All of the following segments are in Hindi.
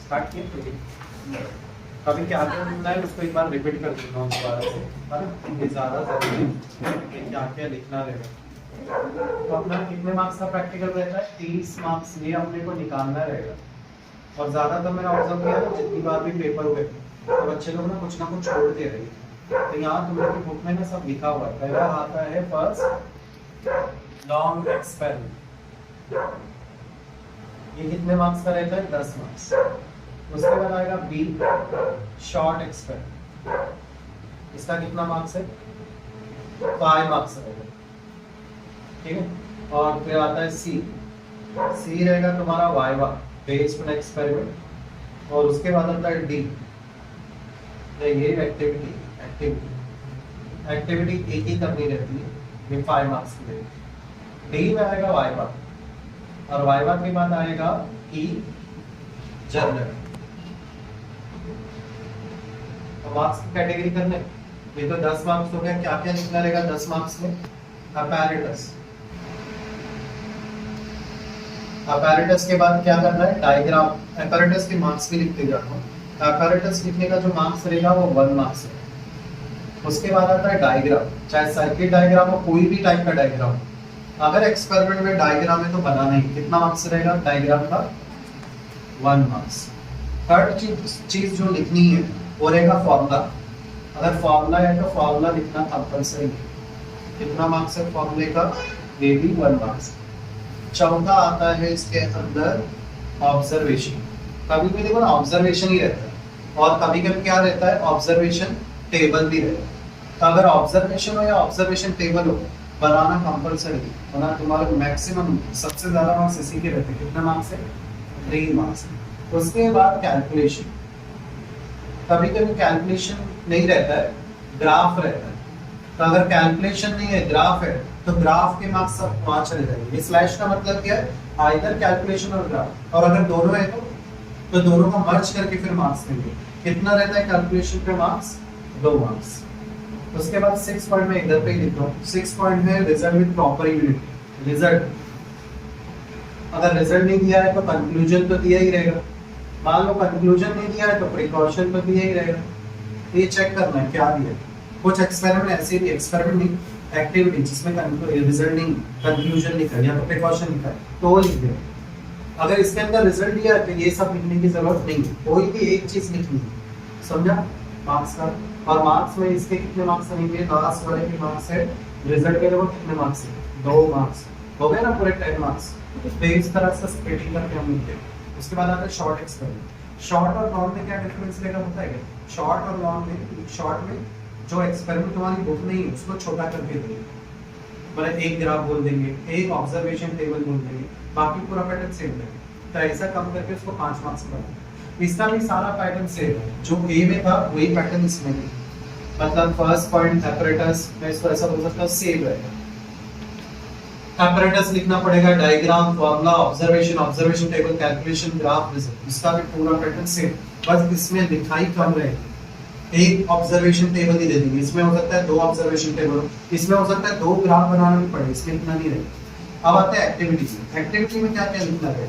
स्टार्ट किए अभी क्या क्या लिखना है उसको एक बार रिपीट कर दूंगा दोबारा से, है ना? ये ज़्यादा जरूरी है कि क्या क्या लिखना रहेगा। तो अपना कितने मार्क्स का प्रैक्टिकल रहता है? 30 मार्क्स ये अपने को निकालना रहेगा। और ज़्यादातर मैंने ऑब्जर्व किया ना, जितनी बार भी पेपर हुए तो बच्चे लोग ना कुछ छोड़ते रहे। तो यहाँ तुम लोग की बुक में ना सब लिखा हुआ है। पहला आता है फर्स्ट लॉन्ग एक्सपेरिमेंट, ये कितने मार्क्स का रहता है? 10 मार्क्स। उसके बाद आएगा बी शॉर्ट एक्सपेरिमेंट, इसका कितना मार्क्स है? 5 मार्क्स रहेगा, ठीक है। और फिर आता है सी, सी रहेगा तुम्हारा वाइवा बेस्ड ऑन एक्सपेरिमेंट। और उसके बाद आता है डी, ये एक्टिविटी एक्टिविटी एक्टिविटी एक ही करनी रहती है, ये 5 मार्क्स की रहेगी। डी में आएगा वाइवा, और वाइवा के बाद आएगा ई जर्नल। मार्क्स की कैटेगरी करने, ये तो 10 मार्क्स हो गया। क्या क्या लिखना रहेगा 10 मार्क्स में? अपैरेटस, अपैरेटस के बाद क्या करना है? डायग्राम। अपैरेटस के मार्क्स भी लिखते जाता हूँ। अपैरेटस लिखने का जो मार्क्स रहेगा वो 1 मार्क्स है। उसके बाद आता है डायग्राम, चाहे सर्किट डायग्राम हो, कोई भी टाइप का डायग्राम। अगर एक्सपेरिमेंट में डायग्राम है तो बनाना ही, कितना मार्क्स रहेगा डायग्राम का? 1 मार्क्स। थर्ड चीज जो लिखनी है वो रहेगा फॉर्मूला। अगर फॉर्मूला है तो फॉर्मूला लिखना कंपल्सरी है। कितना मार्क्स है फॉर्मूले का? ये भी 1 मार्क्स। चौथा आता है इसके अंदर ऑब्जर्वेशन। कभी भी देखो ना ऑब्जर्वेशन ही रहता है, और कभी कभी क्या रहता है? ऑब्जर्वेशन टेबल भी रहता है। तो अगर ऑब्जर्वेशन हो या ऑब्जर्वेशन टेबल हो, बनाना कंपल्सरी, वरना तुम्हारे मैक्सिमम सबसे ज्यादा मार्क्स इसी के रहते हैं। कितने मार्क्स है? 3 मार्क्स। उसके बाद कैलकुलेशन, कभी कभी कैलकुलेशन नहीं रहता है, ग्राफ रहता है। तो अगर कैलकुलेशन नहीं है, ग्राफ है, तो ग्राफ के मार्क्स सब वहां चले जाएंगे। स्लैश का मतलब क्या है? आइदर कैलकुलेशन और ग्राफ। और अगर दोनों है तो दोनों का मर्ज करके फिर मार्क्स देंगे। कितना रहता है कैलकुलेशन पे मार्क्स? 2 मार्क्स। उसके बाद 6 पॉइंट में इधर पे ही लिखता हूँ। 6 पॉइंट है result with proper unit. Result, अगर रिजल्ट नहीं दिया है तो कंक्लूजन तो दिया ही रहेगा। मान लो कंक्लूजन नहीं दिया है तो प्रिकॉशन तो दिया ही रहेगा। ये चेक करना है क्या दिया। कुछ एक्सपेरिमेंट ऐसे भी, एक्सपेरिमेंट नहीं, एक्टिविटी जिसमें रिजल्ट नहीं, कंक्लूजन लिखा है या तो प्रिकॉशन लिखा है तो वो लिख दे। अगर इसके अंदर रिजल्ट दिया है तो ये सब लिखने की जरूरत नहीं है, कोई भी एक चीज लिखनी है। समझा मार्क्स का? और मार्क्स में इसके कितने मार्क्स रहेंगे? लास्ट वाले के मार्क्स है, रिजल्ट के लिए कितने मार्क्स है? 2 मार्क्स। हो गए ना पूरे 10 मार्क्स। तो इस तरह से स्प्लिटिंग करके हम लिखते हैं। उसके बाद आता है शॉर्ट एक्सपेरिमेंट। शॉर्ट और लॉन्ग में क्या डिफरेंस रहेगा पता है? शॉर्ट और लॉन्ग में, शॉर्ट में जो एक्सपेरिमेंट तुम्हारी बुक नहीं है उसको छोटा करके देंगे, मतलब एक ग्राफ बोल देंगे, एक ऑब्जर्वेशन टेबल बोल देंगे, बाकी पूरा पैटर्न सेम है। तो ऐसा कम करके उसको 5 मार्क्स पर। इसका भी सारा पैटर्न सेम है, जो ए में था वही पैटर्न इसमें भी। मतलब फर्स्ट पॉइंट अपैरेटस, मैं इसको ऐसा बोल सकता हूँ, सेम रहेगा। अपैरेटस लिखना पड़ेगा, diagram, formula, observation, observation table, calculation, graph, result, इसका भी पूरा पैटर्न सेम। बस इसमें लिखाई कम रहेगी। एक ऑब्जर्वेशन टेबल ही दे देंगे, इसमें हो सकता है 2 ऑब्जर्वेशन टेबल, इसमें हो सकता है 2 ग्राफ बनाना भी पड़े, इसमें इतना नहीं रहेगा। अब आते हैं एक्टिविटी में। एक्टिविटी में क्या क्या लिखना है?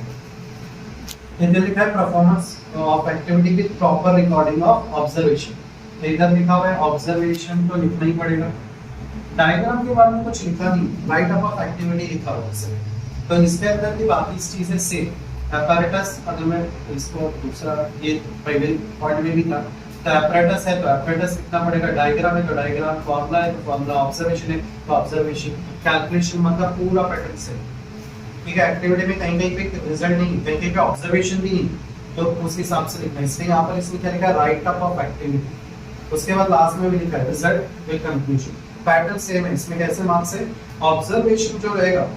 इधर लिखा है performance of activity with proper recording of observation. इधर लिखा हुआ है ऑब्जर्वेशन, तो लिखना ही पड़ेगा। डायग्राम के बारे में कुछ लिखा नहीं, राइट अप ऑफ एक्टिविटी लिखा हुआ है। तो इसके अंदर भी बाकी चीजें सेम। apparatus, अगर मैं इसको दूसरा ये पहले पॉइंट में भी था, तो apparatus है तो apparatus लिखना पड़ेगा, डायग्राम है तो डायग्राम, फॉर्मूला है तो फॉर्मूला, ऑब्जर्वेशन है तो ऑब्जर्वेशन, कैलकुलेशन, मतलब पूरा पैटर्न से। ठीक है, एक्टिविटी में कहीं कहीं पे रिजल्ट नहीं, कहीं कहीं पे ऑब्जर्वेशन भी नहीं, तो उस हिसाब से लिखना है। इसलिए यहाँ पर इसमें क्या लिखा है, राइट अप ऑफ एक्टिविटी। उसके बाद लास्ट में भी लिखा है result with conclusion. Pattern same है। इसमें कैसे मार्क्स है, ऑब्जर्वेशन जो रहेगा,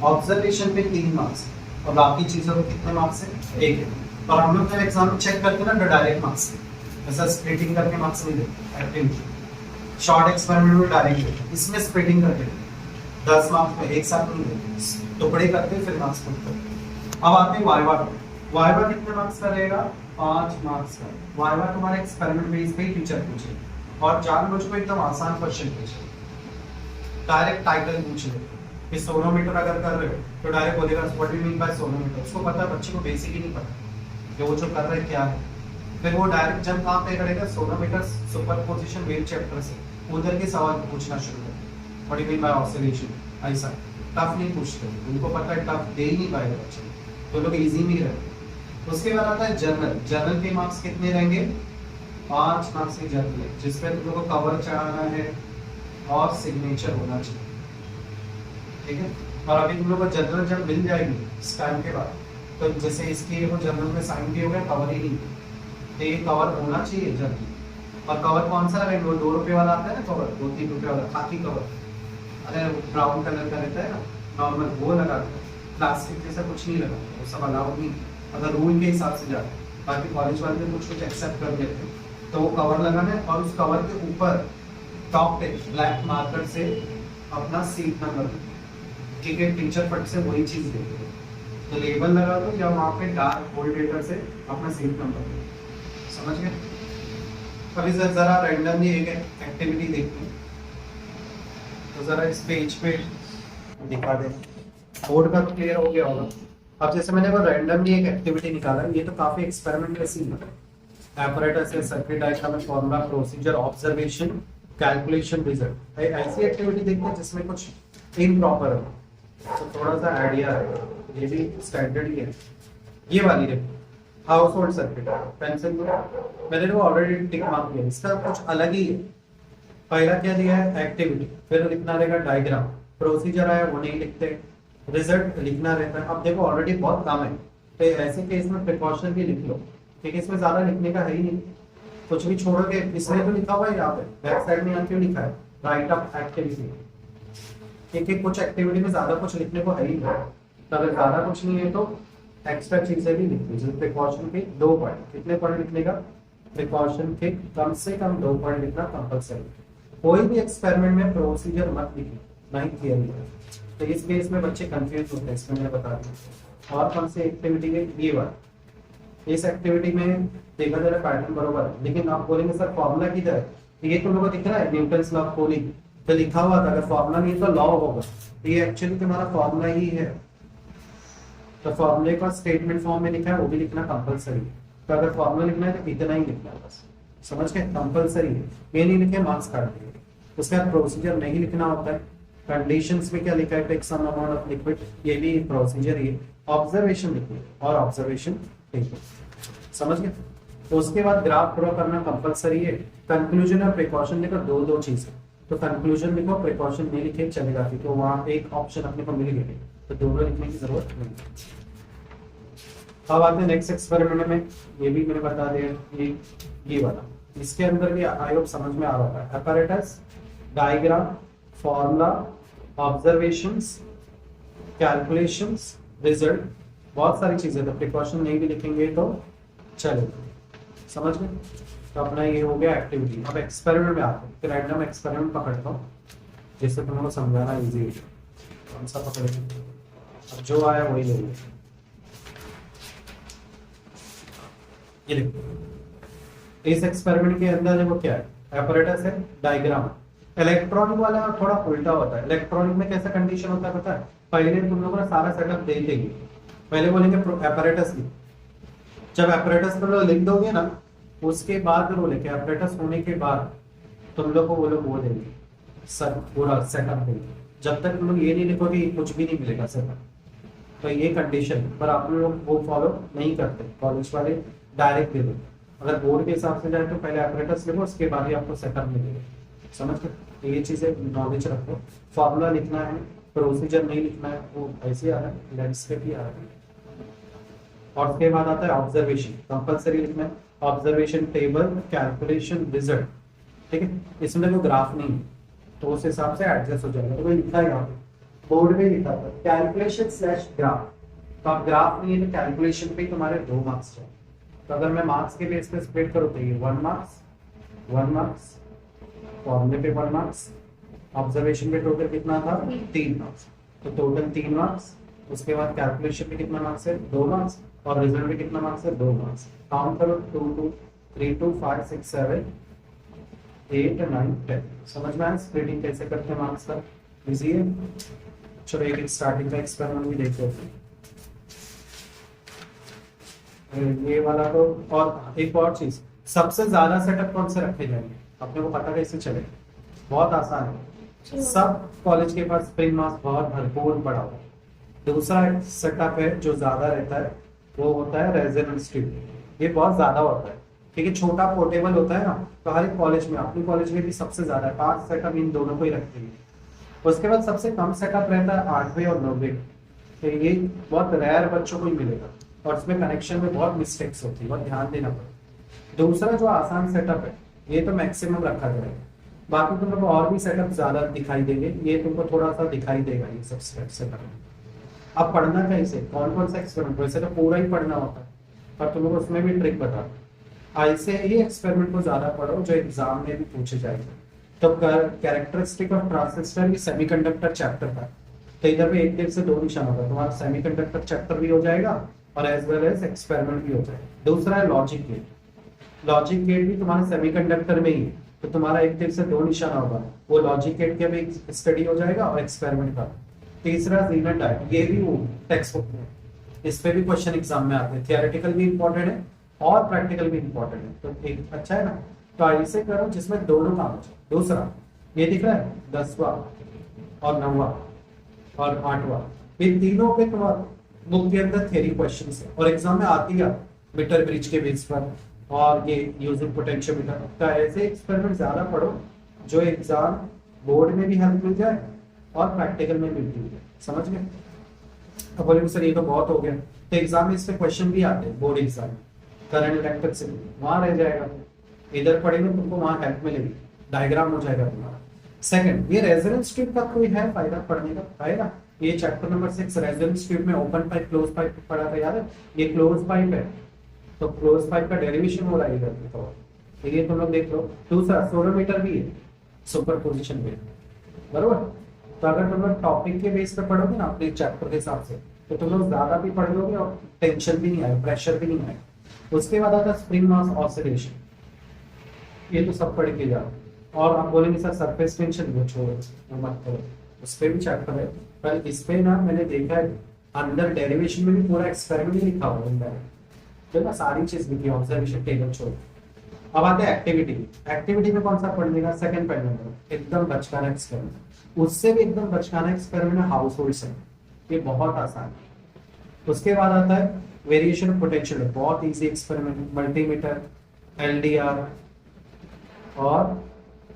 ऑब्जर्वेशन पे 3 मार्क्स और बाकी चीजों में कितने मार्क्स है, 1 है। और हम लोग जब एग्जाम में चेक करते हैं ना तो डायरेक्ट मार्क्स है, ऐसा स्प्लिटिंग करके मार्क्स नहीं देते। एक्टिविटी शॉर्ट एक्सपेरिमेंट में डायरेक्ट देते, इसमें स्प्लिटिंग करके देते, 10 मार्क्स में एक साथ नहीं देते, टुकड़े करते फिर मार्क्स करते। अब आते हैं वाइवा। वाइवा कितने मार्क्स का रहेगा, 5 मार्क्स का। वाइवा तुम्हारे एक्सपेरिमेंट बेस पे ही टीचर पूछे और जानबूझ को एकदम आसान क्वेश्चन पूछे, डायरेक्ट टाइटल पूछ ले, कि सोनोमीटर अगर कर रहे हो तो डायरेक्ट बोलेगा what do you mean by sonometer, उसको पता है, बच्चे को बेसिक ही नहीं पता कि वो जो कर रहे हैं क्या है। फिर वो डायरेक्ट जब कहाँ पे करेगा, सोनोमीटर सुपरपोजिशन वेव चैप्टर से उधर के सवाल पूछना शुरू कर, what do you mean by oscillation, ऐसा टफ नहीं पूछते, उनको पता है टफ दे ही नहीं पाएगा बच्चे, तो लोग इजी में रहते। उसके बाद आता है जर्नल। जर्नल के मार्क्स कितने रहेंगे, 5 मार्क्स की जर्नल है, जिसपे तुम लोग को कवर चढ़ाना है और सिग्नेचर होना चाहिए, ठीक है। और अभी तुम लोग को जर्नल जब मिल जाएगी इस टाइम के बाद, तो जैसे इसकी वो जर्नल में साइन भी हो गया, कवर ही नहीं, तो ये कवर होना चाहिए जर्नल। और कवर कौन सा लगाएंगे, वो 2 रुपए वाला आता है ना कवर, 2-3 रुपए वाला खाकी कवर, अरे ब्राउन कलर का रहता है ना नॉर्मल, वो लगाते हैं, प्लास्टिक जैसा कुछ नहीं लगाते, वो सब अलाउड नहीं अगर रूल के हिसाब से जाए। बाकी कॉलेज वाले कुछ कुछ एक्सेप्ट कर देते हैं, तो वो कवर लगाना है और उस कवर के ऊपर टॉप पे ब्लैक मार्कर से अपना सीट नंबर, ठीक है, टीचर फट से वही चीज देते हैं, तो लेबल लगा दो या वहाँ पे डार्क बोल्ड लेटर से अपना सीट नंबर, समझ गए। अभी जरा रैंडमली एक एक्टिविटी देखते हैं, तो जरा इस पेज पे दिखा दें, बोर्ड का तो क्लियर हो गया होगा। अब जैसे मैंने वो रैंडमली एक एक्टिविटी निकाला, ये तो काफी एक्सपेरिमेंट जैसी है, apparatus है, सर्किट डायग्राम है, formula, procedure, observation, calculation, result, ऐसी एक्टिविटी देखते हैं जिसमें कुछ इम्प्रॉपर हो, तो थोड़ा सा आइडिया है, ये भी स्टैंडर्ड ही है। ये वाली देखो, हाउस होल्ड सर्किट, पेंसिल को मैंने वो ऑलरेडी टिक मार्क किया, इसका कुछ अलग ही है। पहला क्या दिया है, एक्टिविटी, फिर लिखना रहेगा डायग्राम, प्रोसीजर आया वो नहीं लिखते, रिजल्ट लिखना रहता है। अब देखो ऑलरेडी बहुत काम है, तो ऐसे केस में प्रिकॉशन भी लिख लो, क्योंकि इसमें ज्यादा लिखने का है ही नहीं, कुछ भी छोड़ोगे, इसमें तो लिखा हुआ है यहाँ पे बैक साइड में, यहाँ क्यों लिखा है राइट अप एक्टिविटी, क्योंकि कुछ एक्टिविटी में ज्यादा कुछ लिखने को है ही नहीं, तो अगर ज्यादा कुछ नहीं है तो एक्स्ट्रा चीजें भी लिख लीजिए। प्रिकॉशन के 2 पॉइंट, कितने पॉइंट लिखने का, प्रिकॉशन के कम से कम 2 पॉइंट लिखना कंपल्सरी। कोई भी एक्सपेरिमेंट में प्रोसीजर मत लिखिए, नहीं थियरी, तो इस केस में बच्चे कंफ्यूज होते हैं, इसमें मैं बता दूं। और कौन सी एक्टिविटी है, ये वाला, इस एक्टिविटी में देखा जा रहा पैटर्न बरोबर है, लेकिन आप बोलेंगे सर फॉर्मूला किधर है, तो ये तुम लोगों को दिख रहा है न्यूटन्स लॉ ऑफ कूलिंग, तो लिखा हुआ था, अगर फॉर्मूला नहीं तो लॉ होगा, तो ये एक्चुअली तुम्हारा फॉर्मूला ही है, तो फॉर्मूले का स्टेटमेंट फॉर्म में लिखा है, वो भी लिखना कंपलसरी है। तो अगर फॉर्मूला लिखना है तो इतना ही लिखना है बस, समझ के, कंपलसरी है, ये नहीं लिखे मार्क्स काट देंगे। उसका प्रोसीजर नहीं लिखना होता है, कंडीशंस में क्या लिखा है, take some amount of liquid, ये भी प्रोसीजर ही है। ऑब्जर्वेशन लिखिए और ऑब्जर्वेशन लिखिए, समझ गए। तो उसके बाद ग्राफ ड्रॉ करना कंपलसरी है। कंक्लूजन और प्रिकॉशन लिखो, दो चीज है, तो कंक्लूजन लिखो, प्रिकॉशन नहीं लिखे चलेगा, क्योंकि वहां पे एक ऑप्शन अपने को मिल गया, तो दोनों लिखने की जरूरत नहीं। अब आते हैं नेक्स्ट एक्सपेरिमेंट में, ये भी मैंने बता दिया, ये वाला, इसके अंदर भी आई होप समझ में आ रहा है। apparatus, diagram, formula, observations, calculations, result, बहुत सारी चीजें, तो प्रिकॉशन नहीं भी लिखेंगे तो चलेगा, समझ गए। तो अपना ये हो गया एक्टिविटी। अब एक्सपेरिमेंट में आते हैं, रैंडम एक्सपेरिमेंट पकड़ता हूँ जिससे तुम लोगों को समझाना इजी है। कौन सा पकड़ेंगे, अब जो आया वही ले लो। ये देखो, इस एक्सपेरिमेंट के अंदर देखो क्या है, apparatus है, डायग्राम। इलेक्ट्रॉनिक वाला थोड़ा उल्टा होता है। इलेक्ट्रॉनिक में कैसा कंडीशन होता है पता है, पहले तुम लोग सारा सेटअप दे देंगे, पहले बोलेंगे apparatus लिख, जब apparatus तुम लोग लिख दोगे ना, उसके बाद वो लेके apparatus होने के बाद तुम लोग को वो लोग वो देंगे, सब पूरा सेटअप देंगे। जब तक तुम लोग ये नहीं लिखोगे कुछ भी नहीं मिलेगा सेटअप, तो ये कंडीशन पर आप लोग वो फॉलो नहीं करते, कॉलेज वाले डायरेक्ट दे देते। अगर बोर्ड के हिसाब से जाए तो पहले apparatus लिखो, उसके बाद ही आपको सेटअप मिलेगा, समझ गए। तो ये चीजें नॉलेज रखो। फॉर्मूला लिखना है, प्रोसीजर नहीं लिखना है, वो ऐसे आ रहा है, लैंडस्केप ही आ रहा है। और उसके बाद आता है ऑब्जर्वेशन, कंपलसरी लिखना है, ऑब्जर्वेशन टेबल, कैलकुलेशन, रिजल्ट, ठीक है। इसमें कोई ग्राफ नहीं है तो उस हिसाब से एडजस्ट हो जाएगा, तो कोई लिखा है यहाँ पे बोर्ड पे लिखा था कैलकुलेशन स्लैश ग्राफ, तो आप ग्राफ नहीं है तो कैलकुलेशन पे तुम्हारे 2 मार्क्स चाहिए। तो अगर मैं मार्क्स के बेस पे स्प्लिट करूँ तो ये 1 मार्क्स, फॉर्मूले पे 1 मार्क्स, ऑब्जर्वेशन पे टोटल कितना था 3 मार्क्स, तो टोटल 3 मार्क्स। उसके बाद कैलकुलेशन पे कितना मार्क्स है 2 मार्क्स, और रिजल्ट पे कितना मार्क्स है 2 मार्क्स। काउंट करो 2 2 3 2 5 6 7 8 9 10। समझ में आया स्प्लिटिंग कैसे करते हैं मार्क्स का, इजी है। चलो एक स्टार्टिंग का एक्सपेरिमेंट भी देखो। ये वाला तो, और एक और चीज, सबसे ज्यादा सेटअप कौन से रखे जाएंगे अपने को पता कैसे चले? बहुत आसान है, सब कॉलेज के पास स्प्रिंग मास बहुत भरपूर पड़ा हुआ है। दूसरा सेटअप है जो ज्यादा रहता है, वो होता है रेजोनेंस ट्यूब। ये बहुत ज्यादा होता है क्योंकि छोटा पोर्टेबल होता है ना, तो हर एक कॉलेज में, अपनी कॉलेज में भी सबसे ज्यादा 5 सेटअप इन दोनों को ही रखते हैं। उसके बाद सबसे कम सेटअप रहता है 8वें और 9वें, तो ये बहुत रेयर बच्चों को ही मिलेगा और इसमें कनेक्शन में बहुत मिस्टेक्स होती है, बहुत ध्यान देना पड़ेगा। दूसरा जो आसान सेटअप है, ये तो मैक्सिमम रखा जाएगा, बाकी तुम लोग को और भी सेटअप ज्यादा दिखाई देंगे, ये तुमको थोड़ा सा दिखाई देगा ये सब सेटअप। अब पढ़ना कैसे, कौन कौन सा एक्सपेरिमेंट, वैसे तो पूरा ही पढ़ना होता है पर तुम लोग उसमें भी ट्रिक बता, ऐसे ही एक्सपेरिमेंट को ज्यादा पढ़ो जो एग्जाम में भी पूछे जाएंगे। तो कैरेक्टरिस्टिक ऑफ ट्रांजिस्टर ये सेमीकंडक्टर चैप्टर था, तो इधर पे 1 से 2 निशान होगा, तुम्हारा सेमीकंडक्टर चैप्टर भी हो जाएगा और एज वेल एज एक्सपेरिमेंट भी हो जाएगा। दूसरा है लॉजिक गेट। लॉजिक गेट भी तुम्हारे सेमीकंडक्टर में ही, तो तुम्हारा 1 से 2 निशान होगा, वो लॉजिक गेट के भी स्टडी हो जाएगा और एक्सपेरिमेंट का। तीसरा जीनर टाइप, ये भी वो टेक्स्ट बुक में, इस पे भी क्वेश्चन एग्जाम में आते हैं, थियोरेटिकल भी इंपॉर्टेंट है और प्रैक्टिकल भी इंपॉर्टेंट है, तो एक अच्छा है ना। तो ऐसे करो जिसमें दोनों काम हो जाए। दूसरा ये दिख रहा है 10वां और 9वां और 8वां, ये तीनों पे तुम्हारा बुक के अंदर थ्योरी क्वेश्चन है और एग्जाम में आती है मीटर ब्रिज के बेस पर और ये यूजिंग पोटेंशियोमीटर। तो ऐसे एक्सपेरिमेंट ज्यादा पढ़ो जो एग्जाम बोर्ड में भी हेल्प मिल जाए और प्रैक्टिकल में भी मिल जाए, समझ गए? अब बोलेंगे सर ये तो बहुत हो गया, तो एग्जाम में इस पे क्वेश्चन भी आते हैं, बोर्ड एग्जाम करंट इलेक्ट्रिक से वहां रह जाएगा, इधर पढ़ेंगे तुमको वहां हेल्प मिलेगी, डायग्राम हो जाएगा तुम्हारा। सेकंड, ये रेजोनेंस ट्यूब का कोई है फायदा पढ़ने का? है ना, ये चैप्टर नंबर 6 रेजोनेंस ट्यूब में ओपन पाइप क्लोज पाइप पढ़ा था, याद है? ये क्लोज पाइप है, तो क्लोज पाइप का डेरिवेशन हो रहा है इधर, तो ये तुम लोग देख लो। दूसरा सोलोमीटर भी है सुपरपोजिशन पे, बरोबर? तो अगर तुम लोग टॉपिक के बेस पे पढ़ोगे ना अपने चैप्टर के हिसाब से, तो तुम लोग ज्यादा भी पढ़ लोगे और टेंशन भी नहीं आएगा, प्रेशर भी नहीं आएगा। उसके बाद आता है स्प्रिंग मास ऑसिलेशन, ये तो सब पढ़ के जाओ। और आप बोलेंगे सर सरफेस टेंशन वो छोड़ो मत करो, उस पर भी चैप्टर है, पर इस पे ना मैंने देखा है अंदर डेरिवेशन में भी पूरा एक्सपेरिमेंट लिखा हुआ है, तो ना सारी चीज लिखी है, ऑब्जर्वेशन टेबल छोड़। अब आते हैं एक्टिविटी। एक्टिविटी में कौन सा पढ़ने का? सेकंड पेंडेंट, एकदम बचकाना एक्सपेरिमेंट। उससे भी एकदम बचकाना एक्सपेरिमेंट है हाउस होल्ड से, ये बहुत आसान है। उसके बाद आता है वेरिएशन ऑफ पोटेंशियल, बहुत इजी एक्सपेरिमेंट, मल्टीमीटर, एलडीआर, और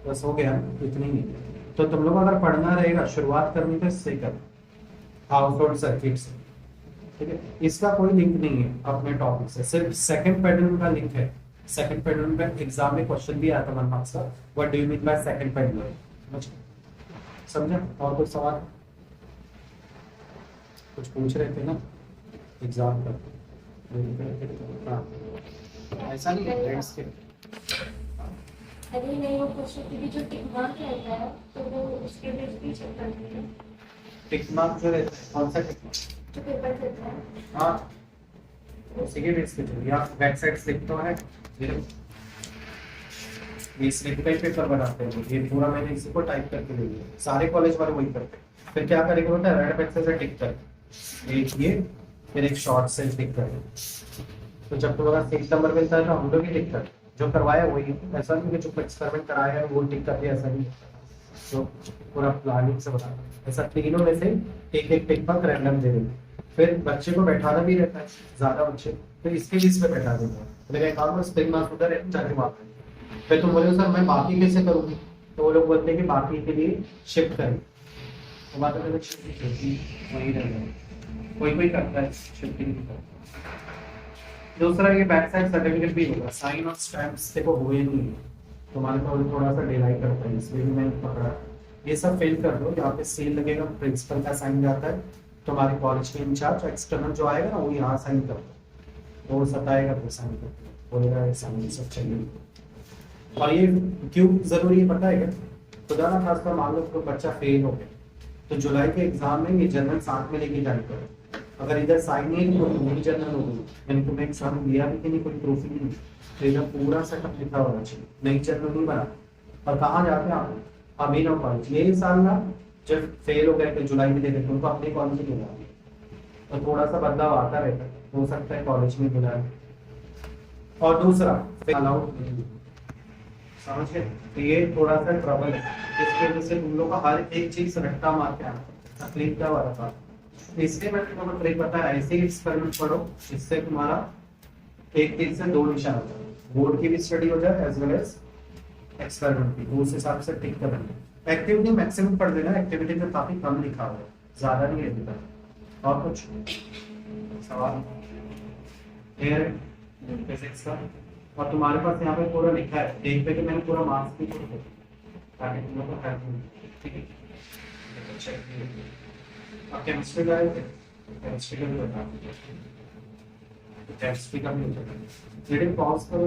बस हो गया, इतनी ही। तो तुम लोग अगर पढ़ना रहेगा, शुरुआत करनी तो इससे कर, हाउस होल्ड सर्किट से, ठीक है? इसका कोई लिंक नहीं है अपने टॉपिक से, सिर्फ सेकंड पेंडुलम का लिंक है। सेकंड पेंडुलम पे एग्जाम में क्वेश्चन भी आता 1 मार्क्स का, what do you mean by second pendulum, समझा? और कोई सवाल? कुछ पूछ रहे थे ना एग्जाम का? ऐसा नहीं है फ्रेंड्स के, अरे नहीं, वो क्वेश्चन की भी जो टिक मार्क रहता है तो वो उसके बेस पे चेक करते हैं। टिक मार्क जो रहता है, कौन सा टिक मार्क? जो पेपर देता है, हाँ उसी के बेस पे चलिए। यहाँ बैक साइड स्लिप तो है, ये स्लिप का ही पेपर बनाते हैं, ये पूरा मैंने इसी को टाइप करके ले लिया, सारे कॉलेज वाले वही करते हैं। फिर क्या करेंगे बोलते हैं रेड पेंसिल से टिक कर, एक ये फिर एक शॉर्ट से टिक कर। तो जब तुम्हारा 6 नंबर मिलता है तो हम लोग ही टिक कर, जो करवाया वही, ऐसा नहीं कि जो एक्सपेरिमेंट कराया है वो टिक कर दिया, ऐसा नहीं। तो पूरा प्लानिंग से बता, ऐसा तीनों में से एक एक टिक मार्क रैंडम दे देंगे। फिर बच्चे को बैठाना भी रहता है, ज्यादा बच्चे तो इसके लिस्ट पे बैठा देंगे। मेरे अकाउंट में स्प्रिंग मास उधर है, जाके वहां पे। फिर तुम बोले सर मैं बाकी कैसे करूंगी, तो वो लोग बोलते हैं कि बाकी के लिए शिफ्ट करें, तो बात है शिफ्ट वही रहता है, कोई कोई करता है शिफ्टिंग भी करता है। दूसरा ये बैक साइड सर्टिफिकेट भी होगा, साइन और स्टैम्प्स देखो हुए नहीं है तुम्हारे को, थोड़ा सा डिलाई करता है, इसलिए भी मैंने पकड़ा। ये सब फिल कर दो, यहाँ पे सील लगेगा, प्रिंसिपल का साइन जाता है, तुम्हारे कॉलेज के इंचार्ज एक्सटर्नल जो आएगा ना वो यहाँ साइन कर दो, तो वो सताएगा तो साइन कर दो, बोलेगा साइन सब चाहिए। और ये क्यों जरूरी है पता है क्या? खुदा ना खासकर मान लो कोई बच्चा फेल हो गया, तो जुलाई के एग्जाम में ये जर्नल साथ में लेके जाने पड़े, अगर इधर साइन नहीं तो नहीं जर्नल होगी, यानी तुम्हें एग्जाम दिया भी कि नहीं, कोई प्रूफ ही नहीं, तो इधर पूरा सेटअप लिखा होना चाहिए, नई जर्नल नहीं बना। और कहाँ जाते हैं आप? अभिनव कॉलेज, यही साल ना जब फेल हो गए तो जुलाई में दे देते उनको अपने कॉलेज में बुलाए, तो थोड़ा सा बदलाव आता रहता है, हो सकता है कॉलेज में बुलाए। और दूसरा अलाउड नहीं है, समझ गए? तो ये थोड़ा सा ट्रबल है, इसकी वजह से तुम लोग का हर एक चीज रट्टा मार के आना, तकलीफ क्या वाला था। इसलिए मैंने तुम्हें ट्रिक बताया, ऐसे ही एक्सपेरिमेंट पढ़ो जिससे तुम्हारा एक तीर से दो निशान हो जाए, बोर्ड की भी स्टडी हो जाए एज वेल एज एक्सपेरिमेंट की, तो उस हिसाब से टिक कर लेंगे। एक्टिविटी मैक्सिमम पढ़ देना, एक्टिविटी में काफी कम लिखा हुआ है, ज्यादा नहीं है लिखा। और कुछ सवाल फिजिक्स का? और तुम्हारे पास यहाँ पे पूरा लिखा है, एक पे कि मैंने पूरा मार्क्स भी पूरा ताकि तुम लोग को हेल्प हो, ठीक है? अब केमिस्ट्री का है, केमिस्ट्री का भी बता, केमिस्ट्री का भी हो जाएगा। रीडिंग पॉज करो,